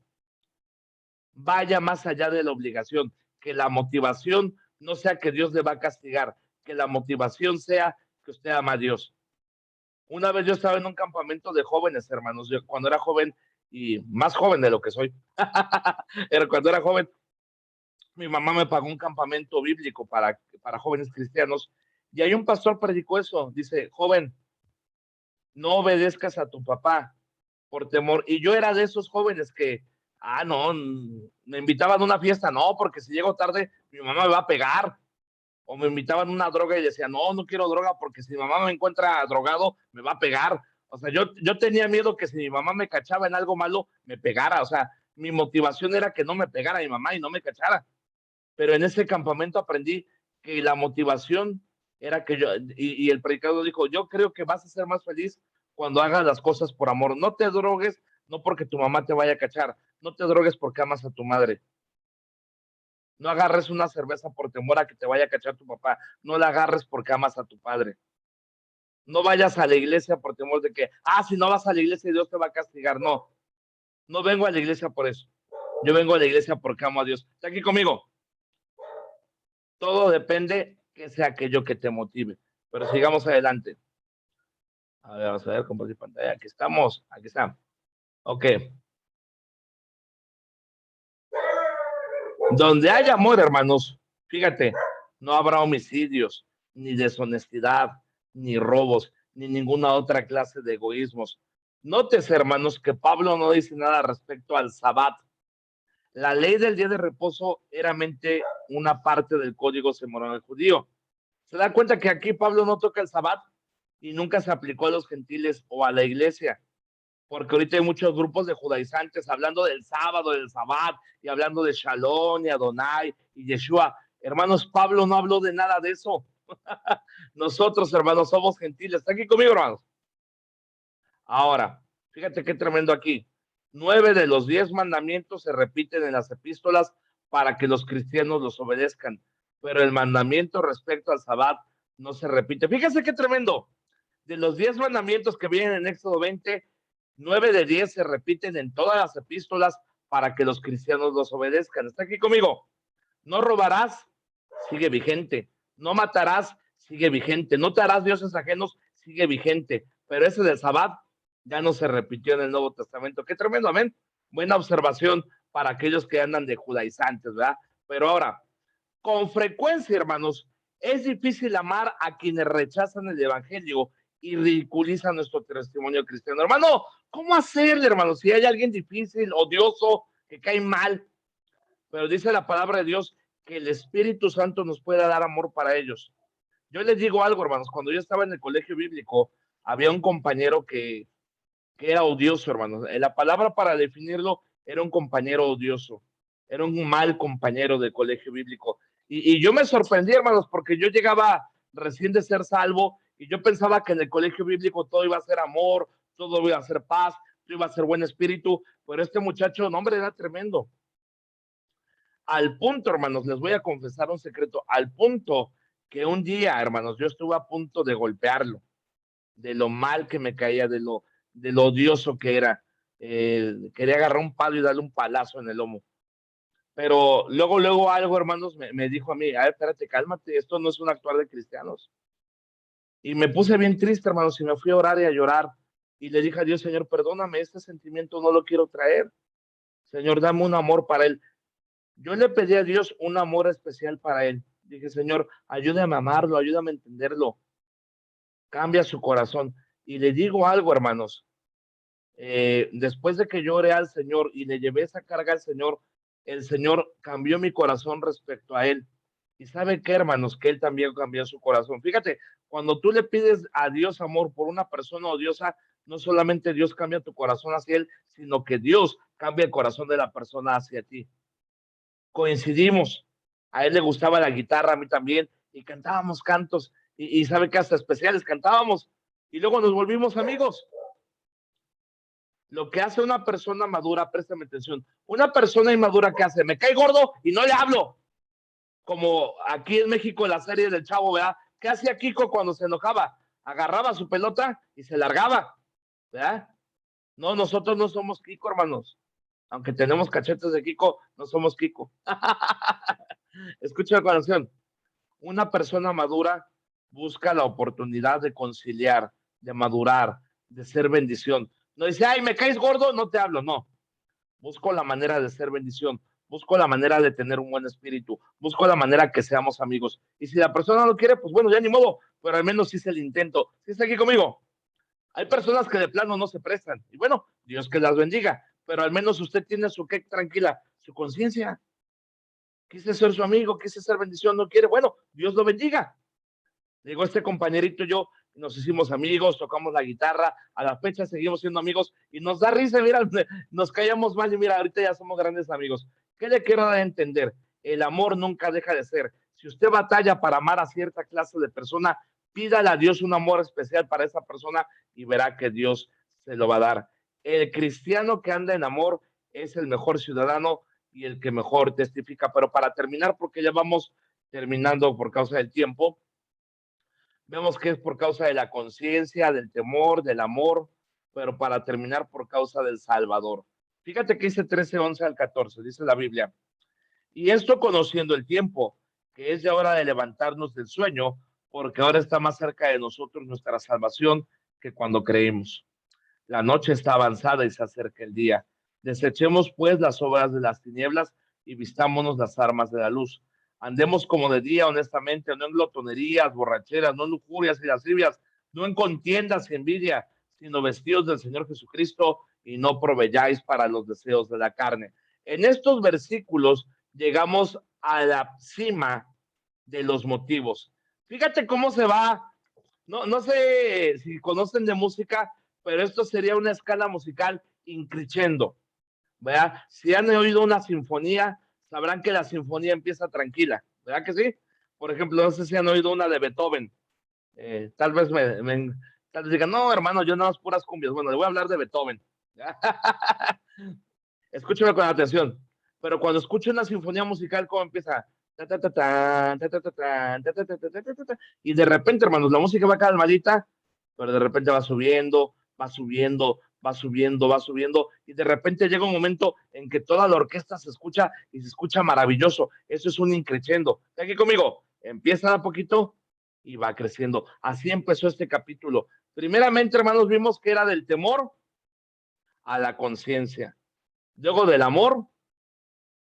Vaya más allá de la obligación, que la motivación no sea que Dios le va a castigar, que la motivación sea que usted ama a Dios. Una vez yo estaba en un campamento de jóvenes, hermanos, yo cuando era joven y más joven de lo que soy, era cuando era joven, mi mamá me pagó un campamento bíblico para jóvenes cristianos y ahí un pastor predicó eso, dice, joven, no obedezcas a tu papá por temor. Y yo era de esos jóvenes que, no, me invitaban a una fiesta, no, porque si llego tarde, mi mamá me va a pegar. O me invitaban a una droga y decía, no, no quiero droga porque si mi mamá me encuentra drogado, me va a pegar. O sea, yo tenía miedo que si mi mamá me cachaba en algo malo, me pegara. O sea, mi motivación era que no me pegara mi mamá y no me cachara. Pero en ese campamento aprendí que la motivación era que y el predicador dijo, yo creo que vas a ser más feliz cuando hagas las cosas por amor. No te drogues, no porque tu mamá te vaya a cachar, no te drogues porque amas a tu madre. No agarres una cerveza por temor a que te vaya a cachar tu papá, no la agarres porque amas a tu padre. No vayas a la iglesia por temor de que, si no vas a la iglesia Dios te va a castigar. No, no vengo a la iglesia por eso. Yo vengo a la iglesia porque amo a Dios. ¿Está aquí conmigo? Todo depende que sea aquello que te motive. Pero sigamos adelante. A ver, vamos a ver, compartir pantalla. Aquí estamos. Aquí está. Ok. Donde hay amor, hermanos, fíjate, no habrá homicidios, ni deshonestidad, ni robos, ni ninguna otra clase de egoísmos. Nótese, hermanos, que Pablo no dice nada respecto al Sabbat. La ley del día de reposo era mente una parte del código ceremonial judío. ¿Se da cuenta que aquí Pablo no toca el Sabbat y nunca se aplicó a los gentiles o a la iglesia? Porque ahorita hay muchos grupos de judaizantes hablando del sábado, del Sabbat, y hablando de Shalom y Adonai y Yeshua. Hermanos, Pablo no habló de nada de eso. Nosotros, hermanos, somos gentiles. ¿Está aquí conmigo, hermanos? Ahora, fíjate qué tremendo aquí. 9 de los 10 mandamientos se repiten en las epístolas para que los cristianos los obedezcan, pero el mandamiento respecto al Sabbat no se repite. Fíjese qué tremendo. De los 10 mandamientos que vienen en Éxodo 20, 9 de 10 se repiten en todas las epístolas para que los cristianos los obedezcan. ¿Está aquí conmigo? No robarás, sigue vigente. No matarás, sigue vigente. No te harás dioses ajenos, sigue vigente. Pero ese del Sabbat ya no se repitió en el Nuevo Testamento. Qué tremendo, amén. Buena observación para aquellos que andan de judaizantes, ¿verdad? Pero ahora, con frecuencia, hermanos, es difícil amar a quienes rechazan el evangelio y ridiculizan nuestro testimonio cristiano. Hermano, ¿cómo hacerle, hermano? Si hay alguien difícil, odioso, que cae mal, pero dice la palabra de Dios que el Espíritu Santo nos pueda dar amor para ellos. Yo les digo algo, hermanos, cuando yo estaba en el colegio bíblico, había un compañero que era odioso, hermanos. La palabra para definirlo era un compañero odioso, era un mal compañero del colegio bíblico. Y yo me sorprendí, hermanos, porque yo llegaba recién de ser salvo y yo pensaba que en el colegio bíblico todo iba a ser amor, todo iba a ser paz, todo iba a ser buen espíritu, pero este muchacho, no, hombre, era tremendo. Al punto, hermanos, les voy a confesar un secreto, al punto que un día, hermanos, yo estuve a punto de golpearlo, de lo mal que me caía, de lo odioso que era. Quería agarrar un palo y darle un palazo en el lomo. Pero luego algo, hermanos, me dijo a mí, a ver, espérate, cálmate, esto no es un actuar de cristianos. Y me puse bien triste, hermanos, y me fui a orar y a llorar. Y le dije a Dios, Señor, perdóname, este sentimiento no lo quiero traer. Señor, dame un amor para él. Yo le pedí a Dios un amor especial para él. Dije, Señor, ayúdame a amarlo, ayúdame a entenderlo. Cambia su corazón. Y le digo algo, hermanos. Después de que yo oré al Señor y le llevé esa carga al Señor, el Señor cambió mi corazón respecto a él. Y sabe qué, hermanos, que él también cambió su corazón. Fíjate, cuando tú le pides a Dios amor por una persona odiosa, no solamente Dios cambia tu corazón hacia él, sino que Dios cambia el corazón de la persona hacia ti. Coincidimos. A él le gustaba la guitarra, a mí también, y cantábamos cantos, y sabe que hasta especiales cantábamos, y luego nos volvimos amigos. Lo que hace una persona madura, préstame atención, una persona inmadura, ¿qué hace? Me cae gordo y no le hablo. Como aquí en México en la serie del Chavo, ¿verdad? ¿Qué hacía Kiko cuando se enojaba? Agarraba su pelota y se largaba, ¿verdad? No, nosotros no somos Kiko, hermanos. Aunque tenemos cachetes de Kiko, no somos Kiko. Escucha la canción. Una persona madura busca la oportunidad de conciliar, de madurar, de ser bendición. No dice, ay, me caes gordo, no te hablo, no. Busco la manera de ser bendición, busco la manera de tener un buen espíritu, busco la manera que seamos amigos. Y si la persona no quiere, pues bueno, ya ni modo, pero al menos hice el intento. ¿Sí está aquí conmigo? Hay personas que de plano no se prestan. Y bueno, Dios que las bendiga, pero al menos usted tiene su qué tranquila, su conciencia. Quise ser su amigo, quise ser bendición, no quiere. Bueno, Dios lo bendiga. Llegó este compañerito y yo, nos hicimos amigos, tocamos la guitarra, a la fecha seguimos siendo amigos y nos da risa, mira, nos callamos mal y mira, ahorita ya somos grandes amigos. ¿Qué le quiero dar a entender? El amor nunca deja de ser. Si usted batalla para amar a cierta clase de persona, pídale a Dios un amor especial para esa persona y verá que Dios se lo va a dar. El cristiano que anda en amor es el mejor ciudadano y el que mejor testifica. Pero para terminar, porque ya vamos terminando por causa del tiempo, vemos que es por causa de la conciencia, del temor, del amor, pero para terminar por causa del Salvador. Fíjate que dice 13:11 al 14, dice la Biblia. Y esto conociendo el tiempo, que es ya hora de levantarnos del sueño, porque ahora está más cerca de nosotros nuestra salvación que cuando creímos. La noche está avanzada y se acerca el día. Desechemos pues las obras de las tinieblas y vistámonos las armas de la luz. Andemos como de día, honestamente, no en glotonerías, borracheras, no en lujurias y lascivias, no en contiendas y envidia, sino vestidos del Señor Jesucristo y no proveyáis para los deseos de la carne. En estos versículos llegamos a la cima de los motivos. Fíjate cómo se va. No sé si conocen de música, pero esto sería una escala musical increciendo, ¿verdad? Si han oído una sinfonía, sabrán que la sinfonía empieza tranquila, ¿verdad que sí? Por ejemplo, no sé si han oído una de Beethoven. Tal vez tal vez digan, no, hermano, yo no las puras cumbias. Bueno, le voy a hablar de Beethoven. Escúchame con atención. Pero cuando escucho una sinfonía musical, ¿cómo empieza? Ta, ta, ta, ta, ta, ta, ta, ta, ta, ta, ta, ta, ta, ta, ta. Y de repente, hermanos, la música va calmadita, pero de repente va subiendo, va subiendo, va subiendo, va subiendo, y de repente llega un momento en que toda la orquesta se escucha y se escucha maravilloso. Eso es un increciendo. ¿Está aquí conmigo? Empieza a poquito y va creciendo. Así empezó este capítulo. Primeramente, hermanos, vimos que era del temor a la conciencia. Luego del amor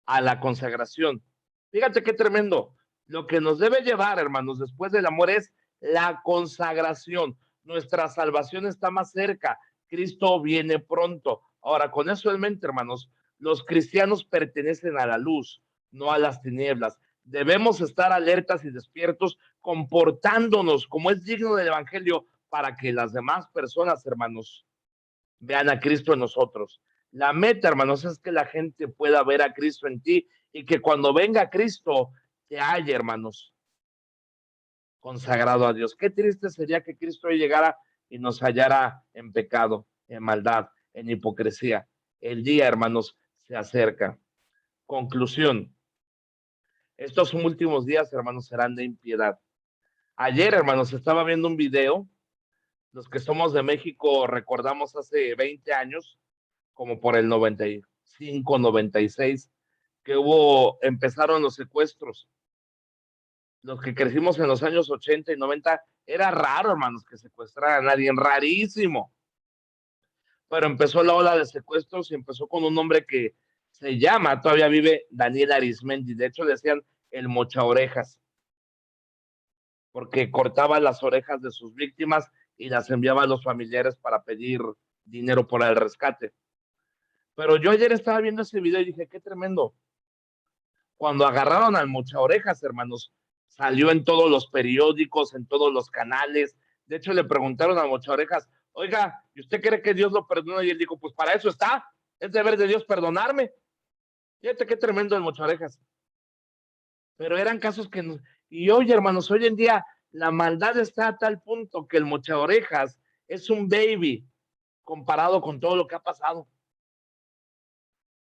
a la consagración. Fíjate qué tremendo. Lo que nos debe llevar, hermanos, después del amor es la consagración. Nuestra salvación está más cerca. Cristo viene pronto. Ahora, con eso en mente, hermanos, los cristianos pertenecen a la luz, no a las tinieblas. Debemos estar alertas y despiertos, comportándonos como es digno del Evangelio para que las demás personas, hermanos, vean a Cristo en nosotros. La meta, hermanos, es que la gente pueda ver a Cristo en ti y que cuando venga Cristo te halle, hermanos, consagrado a Dios. Qué triste sería que Cristo hoy llegara y nos hallara en pecado, en maldad, en hipocresía. El día, hermanos, se acerca. Conclusión. Estos últimos días, hermanos, serán de impiedad. Ayer, hermanos, estaba viendo un video. Los que somos de México recordamos hace 20 años, como por el 95, 96, empezaron los secuestros. Los que crecimos en los años 80 y 90, era raro, hermanos, que secuestraran a alguien, rarísimo. Pero empezó la ola de secuestros y empezó con un hombre que todavía vive, Daniel Arismendi. De hecho, le decían el mocha orejas, porque cortaba las orejas de sus víctimas y las enviaba a los familiares para pedir dinero por el rescate. Pero yo ayer estaba viendo ese video y dije, qué tremendo. Cuando agarraron al mocha orejas, hermanos, salió en todos los periódicos, en todos los canales. De hecho, le preguntaron a mocha orejas, oiga, ¿y usted cree que Dios lo perdona? Y él dijo, pues para eso está, es deber de Dios perdonarme. Fíjate qué tremendo el mocha orejas. Pero eran casos que... Y hoy, hermanos, hoy en día la maldad está a tal punto que el mocha orejas es un baby comparado con todo lo que ha pasado.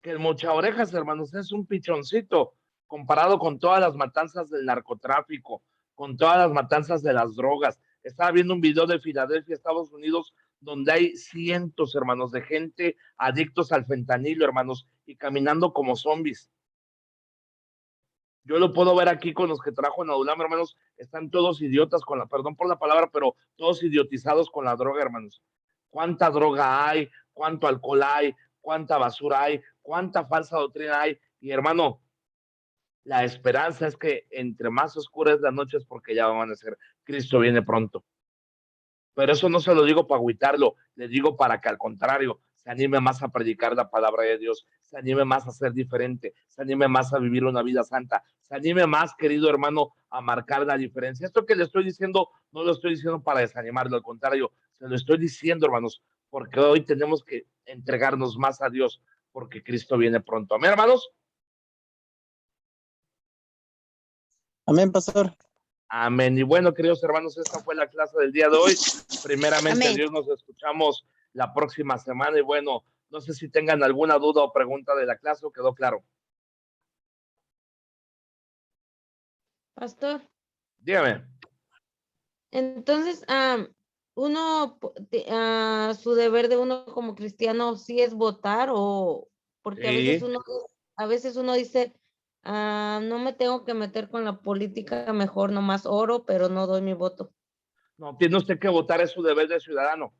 Que el mocha orejas, hermanos, es un pichoncito comparado con todas las matanzas del narcotráfico, con todas las matanzas de las drogas. Estaba viendo un video de Filadelfia, Estados Unidos, donde hay cientos, hermanos, de gente adictos al fentanilo, hermanos, y caminando como zombies. Yo lo puedo ver aquí con los que trabajo en Adulam, hermanos, están todos idiotas con perdón por la palabra, pero todos idiotizados con la droga, hermanos. ¿Cuánta droga hay? ¿Cuánto alcohol hay? ¿Cuánta basura hay? ¿Cuánta falsa doctrina hay? Y hermano, la esperanza es que entre más oscura es la noche es porque ya va a amanecer. Cristo viene pronto. Pero eso no se lo digo para agüitarlo, le digo para que al contrario se anime más a predicar la palabra de Dios, se anime más a ser diferente, se anime más a vivir una vida santa, se anime más, querido hermano, a marcar la diferencia. Esto que le estoy diciendo, no lo estoy diciendo para desanimarlo, al contrario, se lo estoy diciendo, hermanos, porque hoy tenemos que entregarnos más a Dios, porque Cristo viene pronto. Amén, hermanos. Amén, pastor. Amén. Y bueno, queridos hermanos, esta fue la clase del día de hoy. Primeramente, Amén. Dios, nos escuchamos la próxima semana. Y bueno, no sé si tengan alguna duda o pregunta de la clase o quedó claro. Pastor, Dígame. entonces, su deber de uno como cristiano sí es votar, o porque Sí. a veces uno dice, no me tengo que meter con la política, mejor nomás oro, pero no doy mi voto. No, tiene usted que votar, es su deber de ciudadano.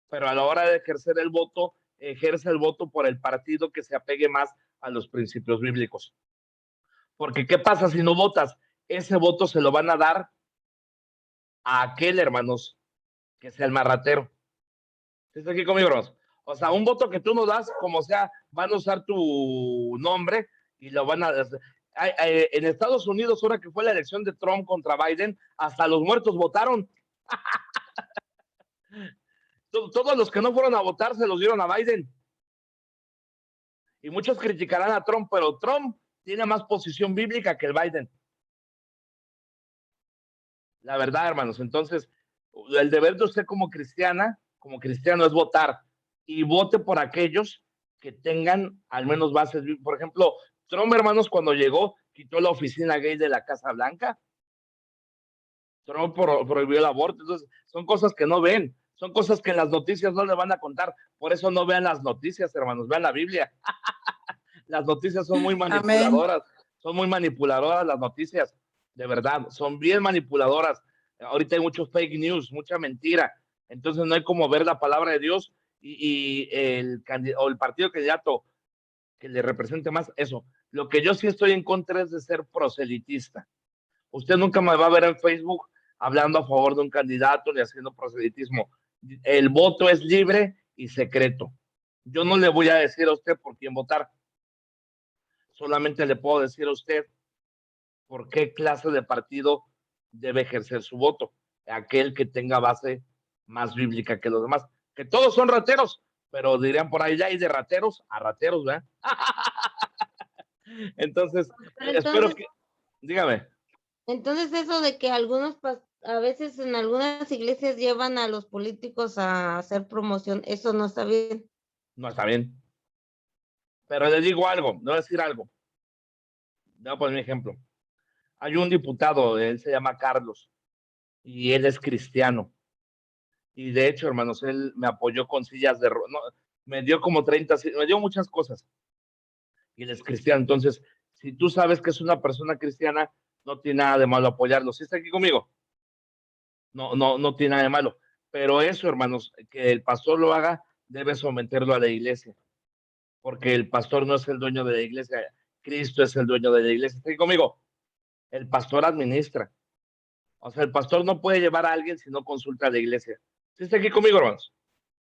Pero a la hora de ejercer el voto, ejerce el voto por el partido que se apegue más a los principios bíblicos. Porque, ¿qué pasa si no votas? Ese voto se lo van a dar a aquel, hermanos, que sea el más ratero. ¿Está aquí conmigo, hermanos? O sea, un voto que tú no das, como sea, van a usar tu nombre y lo van a... En Estados Unidos, ahora que fue la elección de Trump contra Biden, hasta los muertos votaron. Todos los que no fueron a votar se los dieron a Biden. Y muchos criticarán a Trump, pero Trump tiene más posición bíblica que el Biden. La verdad, hermanos. Entonces, el deber de usted como cristiana, como cristiano, es votar. Y vote por aquellos que tengan al menos bases. Por ejemplo, Trump, hermanos, cuando llegó, quitó la oficina gay de la Casa Blanca. Trump prohibió el aborto. Entonces, son cosas que no ven. Son cosas que en las noticias no le van a contar. Por eso no vean las noticias, hermanos. Vean la Biblia. Las noticias son muy manipuladoras. Amén. Son muy manipuladoras las noticias. De verdad, son bien manipuladoras. Ahorita hay muchos fake news, mucha mentira. Entonces no hay como ver la palabra de Dios y el partido candidato que le represente más. Eso. Lo que yo sí estoy en contra es de ser proselitista. Usted nunca me va a ver en Facebook hablando a favor de un candidato ni haciendo proselitismo. El voto es libre y secreto. Yo no le voy a decir a usted por quién votar. Solamente le puedo decir a usted por qué clase de partido debe ejercer su voto. Aquel que tenga base más bíblica que los demás. Que todos son rateros, pero dirían por ahí ya hay de rateros a rateros, ¿verdad? Entonces, espero que... Dígame. Entonces eso de que a veces en algunas iglesias llevan a los políticos a hacer promoción, eso no está bien. No está bien. Pero le digo algo, le voy a decir algo. Voy a poner un ejemplo. Hay un diputado, él se llama Carlos, y él es cristiano. Y de hecho, hermanos, él me apoyó con sillas me dio como 30, me dio muchas cosas. Y él es cristiano. Entonces, Si tú sabes que es una persona cristiana, no tiene nada de malo apoyarlo. ¿Sí está aquí conmigo? No tiene nada de malo. Pero eso, hermanos, que el pastor lo haga, debe someterlo a la iglesia, porque el pastor no es el dueño de la iglesia, Cristo es el dueño de la iglesia. ¿Está aquí conmigo? El pastor administra. O sea, el pastor no puede llevar a alguien si no consulta a la iglesia. ¿Sí está aquí conmigo, hermanos?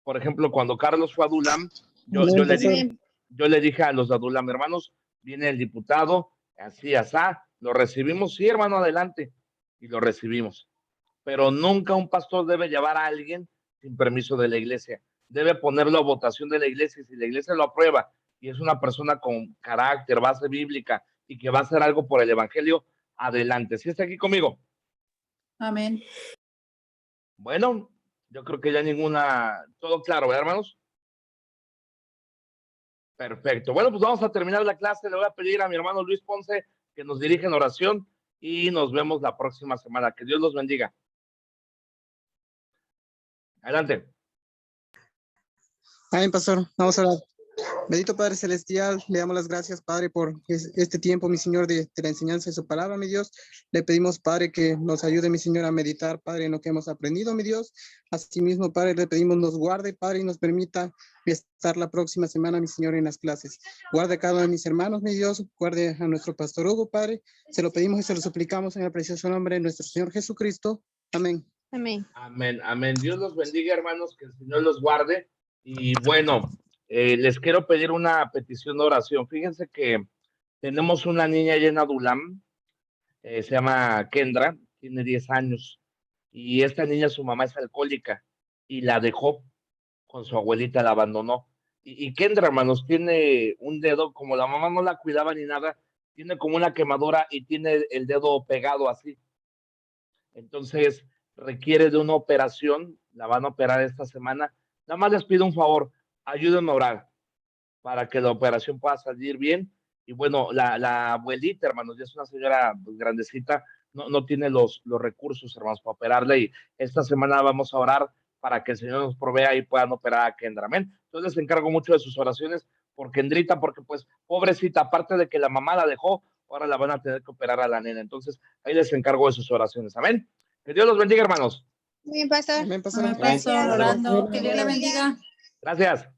Por ejemplo, cuando Carlos fue a Dulam, Amén, pastor. yo le dije a los de Dulam, hermanos, viene el diputado, así, asá, lo recibimos, sí, hermano, adelante, y lo recibimos. Pero nunca un pastor debe llevar a alguien sin permiso de la iglesia. Debe ponerlo a votación de la iglesia, y si la iglesia lo aprueba y es una persona con carácter, base bíblica y que va a hacer algo por el evangelio, adelante. ¿Sí está aquí conmigo? Amén. Bueno, yo creo que ya todo claro, ¿verdad, hermanos? Perfecto. Bueno, pues vamos a terminar la clase. Le voy a pedir a mi hermano Luis Ponce que nos dirija en oración y nos vemos la próxima semana. Que Dios los bendiga. Adelante. Amén, pastor. Vamos a orar. Bendito Padre Celestial, le damos las gracias, Padre, por este tiempo, mi Señor, de la enseñanza de su palabra, mi Dios. Le pedimos, Padre, que nos ayude, mi Señor, a meditar, Padre, en lo que hemos aprendido, mi Dios. Asimismo, Padre, le pedimos nos guarde, Padre, y nos permita estar la próxima semana, mi Señor, en las clases. Guarde a cada uno de mis hermanos, mi Dios. Guarde a nuestro pastor Hugo, Padre. Se lo pedimos y se lo suplicamos en el precioso nombre de nuestro Señor Jesucristo. Amén. Amén. Amén, amén. Dios los bendiga, hermanos, que el Señor los guarde. Y bueno, les quiero pedir una petición de oración. Fíjense que tenemos una niña llena de Dulam, se llama Kendra, tiene 10 años. Y esta niña, su mamá es alcohólica y la dejó con su abuelita, la abandonó. Y Kendra, hermanos, tiene un dedo, como la mamá no la cuidaba ni nada, tiene como una quemadura y tiene el dedo pegado así. Entonces requiere de una operación, la van a operar esta semana. Nada más les pido un favor, ayúdenme a orar para que la operación pueda salir bien. Y bueno, la abuelita, hermanos, ya es una señora pues, grandecita, no tiene los recursos, hermanos, para operarle. Y esta semana vamos a orar para que el Señor nos provea y puedan operar a Kendra. Amén. Entonces les encargo mucho de sus oraciones por Kendrita, porque pues, pobrecita, aparte de que la mamá la dejó, ahora la van a tener que operar a la nena. Entonces, ahí les encargo de sus oraciones. Amén. Que Dios los bendiga, hermanos. Bien, pastor. Amén, pastor. Amén, pastor, orando. Que Dios le bendiga. Gracias.